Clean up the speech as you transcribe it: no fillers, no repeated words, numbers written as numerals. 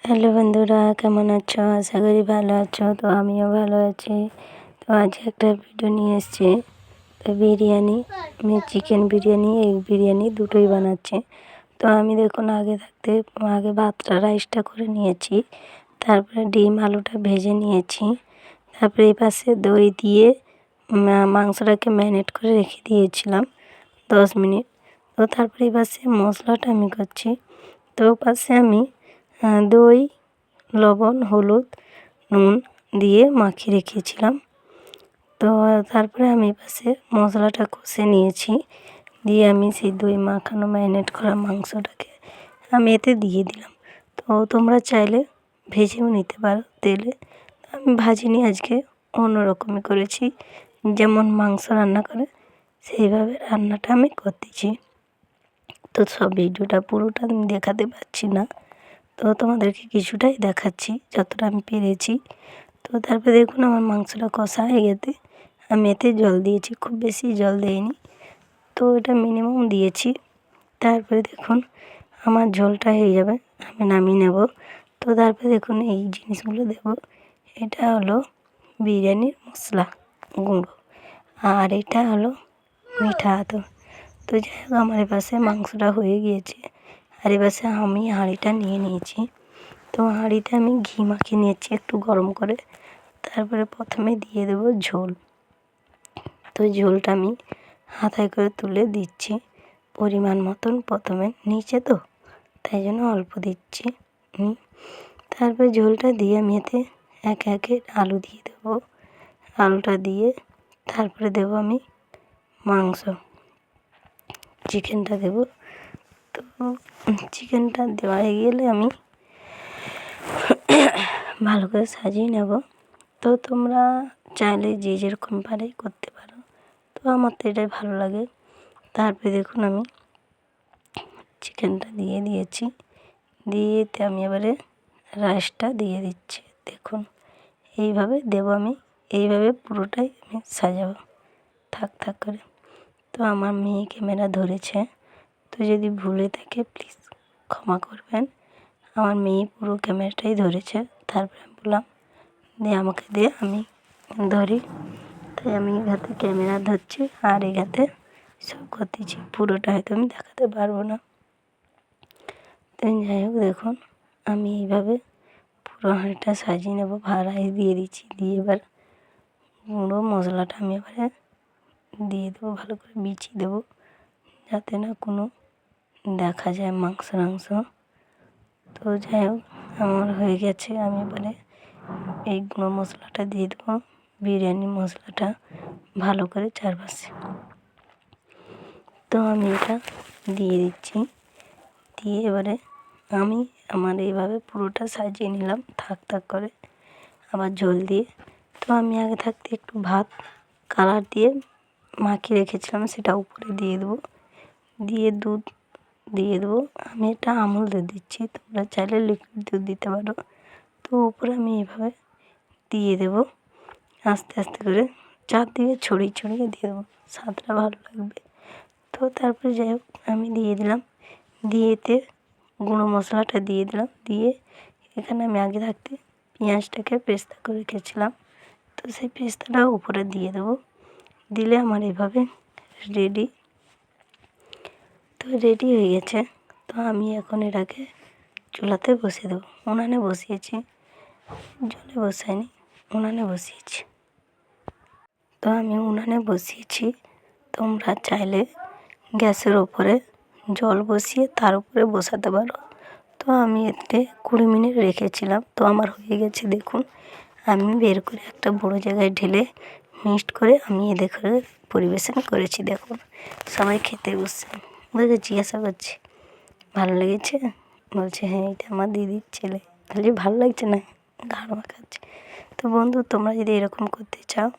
Hello বন্ধুরা, কেমন আছো? আশা করি ভালো আছো। তো আমিও ভালো আছি। তো আজ একটা ভিডিও নিয়ে এসেছি। তো বিরিয়ানি, আমি চিকেন বিরিয়ানি, এগ বিরিয়ানি দুটোই বানাচ্ছি। তো আমি দেখুন আগে ভাতটা রাইসটা করে নিয়েছি, তারপরে ডিম আলুটা ভেজে নিয়েছি, তারপরে এই পাশে দই দিয়ে মাংসটাকে ম্যারিনেট করে রেখে দিয়েছিলাম 10 মিনিট। তো তারপরে এই পাশে মশলাটা আমি করছি। তো পাশে আমি দই, লবণ, হলুদ, নুন দিয়ে মাখিয়ে রেখেছিলাম। তো তারপরে আমি পাশে মশলাটা কষে নিয়েছি, দিয়ে আমি সেই দই মাখানো ম্যারিনেট করা মাংসটাকে আমি এতে দিয়ে দিলাম। তো তোমরা চাইলে ভেজেও নিতে পারো তেলে। আমি ভাজিনি, আজকে অন্য রকমই করেছি, যেমন মাংস রান্না করে সেইভাবে রান্নাটা আমি করতেছি। তো সব ভিডিওটা পুরোটা আমি দেখাতে পারছি না, তো তোমাদেরকে কিছুটাই দেখাচ্ছি যতটা আমি পেরেছি। তো তারপরে দেখুন আমার মাংসটা কষা হয়ে গেছে, আমি এতে জল দিয়েছি, খুব বেশি জল দেইনি, তো এটা মিনিমাম দিয়েছি। তারপরে দেখুন আমার ঝোলটা হয়ে যাবে, আমি নামিয়ে নেব। তো তারপরে দেখুন এই জিনিসগুলো দেবো। এটা হলো বিরিয়ানির মশলা গুঁড়ো, আর এটা হলো মিঠা আতর। তো যাই হোক, আমার এপাশে মাংসটা হয়ে গিয়েছে, আর এপাশে আমি হাঁড়িটা নিয়ে নিয়েছি। তো হাঁড়িতে আমি ঘি মাখিয়ে নিয়েছি একটু গরম করে। তারপরে প্রথমে দিয়ে দেবো ঝোল। তো ঝোলটা আমি হাতায় করে তুলে দিচ্ছি পরিমাণ মতন, প্রথমে নিচে তো তাই জন্য অল্প দিচ্ছি। তারপরে ঝোলটা দিয়ে আমি এতে একে একে আলু দিয়ে দেবো। আলুটা দিয়ে তারপরে দেবো আমি মাংস, চিকেনটা দেবো। তো চিকেনটা দেওয়া হয়ে গেলে আমি ভালো করে সাজিয়ে নেব। তো তোমরা চাইলে যে যেরকম পারে করতে পারো, তো আমার তো এটাই ভালো লাগে। তারপরে দেখুন আমি চিকেনটা দিয়ে দিয়েছি, দিয়ে আমি এবারে রাইসটা দিয়ে দিচ্ছি। দেখুন এইভাবে দেবো আমি, এইভাবে পুরোটাই আমি সাজাবো থাক থাক করে। তো আমার মেয়ে ক্যামেরা ধরেছে, তো যদি ভুলে থাকে প্লিজ ক্ষমা করবেন। আমার মেয়ে পুরো ক্যামেরাটাই ধরেছে, তারপরে আমি বললাম আমাকে দিয়ে আমি ধরি, তাই আমি এই হাতে ক্যামেরা ধরছি আর এই হাতে সব করতেছি। পুরোটা হয়তো আমি দেখাতে পারবো না। তো যাই হোক, দেখুন আমি এইভাবে পুরো হাঁড়িটা সাজিয়ে নেবো। রাইস দিয়ে দিচ্ছি, দিয়ে এবার গুঁড়ো মশলাটা আমি এবারে দিয়ে দেবো, ভালো করে বিছিয়ে দেবো, যাতে না কোনো দেখা যায় মাংস। তো যাই হোক, আমার হয়ে গেছে। আমি এবারে এই গুঁড়ো মশলাটা দিয়ে দেবো, বিরিয়ানি মশলাটা ভালো করে চারপাশে। তো আমি এটা দিয়ে দিচ্ছি, দিয়ে এবারে আমি আমার এইভাবে পুরোটা সাজিয়ে নিলাম থাক থাক করে, আবার ঝোল দিয়ে। তো আমি আগে থাকতে একটু ভাত কালার দিয়ে মাখিয়ে রেখেছিলাম, সেটা উপরে দিয়ে দেবো, দিয়ে দুধ দিয়ে দেবো। আমি এটা আমুল দুধ দিচ্ছি, তোমরা চাইলে লিকুইড দুধ দিতে পারো। তো উপরে আমি এইভাবে দিয়ে দেবো, আস্তে আস্তে করে চারদিকে ছড়িয়ে ছড়িয়ে দিয়ে দেবো, স্বাদটা ভালো লাগবে। তো তারপরে যাই হোক আমি দিয়ে দিলাম, দিয়ে এতে গুঁড়ো মশলাটা দিয়ে দিলাম, দিয়ে এখানে আমি আগে থাকতে পেঁয়াজটাকে পেস্তা করে রেখেছিলাম, তো সেই পেস্তাটাও উপরে দিয়ে দেবো। দিলে আমার এভাবে রেডি। তো রেডি হয়ে গেছে। তো আমি এখন এটাকে চুলাতে বসিয়ে দেবো। উনানে বসিয়েছি, জলে বসাইনি, উনানে বসিয়েছি। তো আমি উনানে বসিয়েছি, তোমরা চাইলে গ্যাসের ওপরে জল বসিয়ে তার উপরে বসাতে পারো। তো আমি এতে 20 মিনিট রেখেছিলাম, তো আমার হয়ে গেছে। দেখুন আমি বের করে একটা বড় জায়গায় ঢেলে মিক্সড করে আমি এদের করে পরিবেশন করেছি। দেখুন সবাই খেতে বসছে, ওদেরকে জিজ্ঞাসা করছি ভালো লেগেছে, বলছে হ্যাঁ এটা আমার দিদির ছেলে। খালি ভালো লাগছে না, ঘাড় মাখাচ্ছে। তো বন্ধু, তোমরা যদি এরকম করতে চাও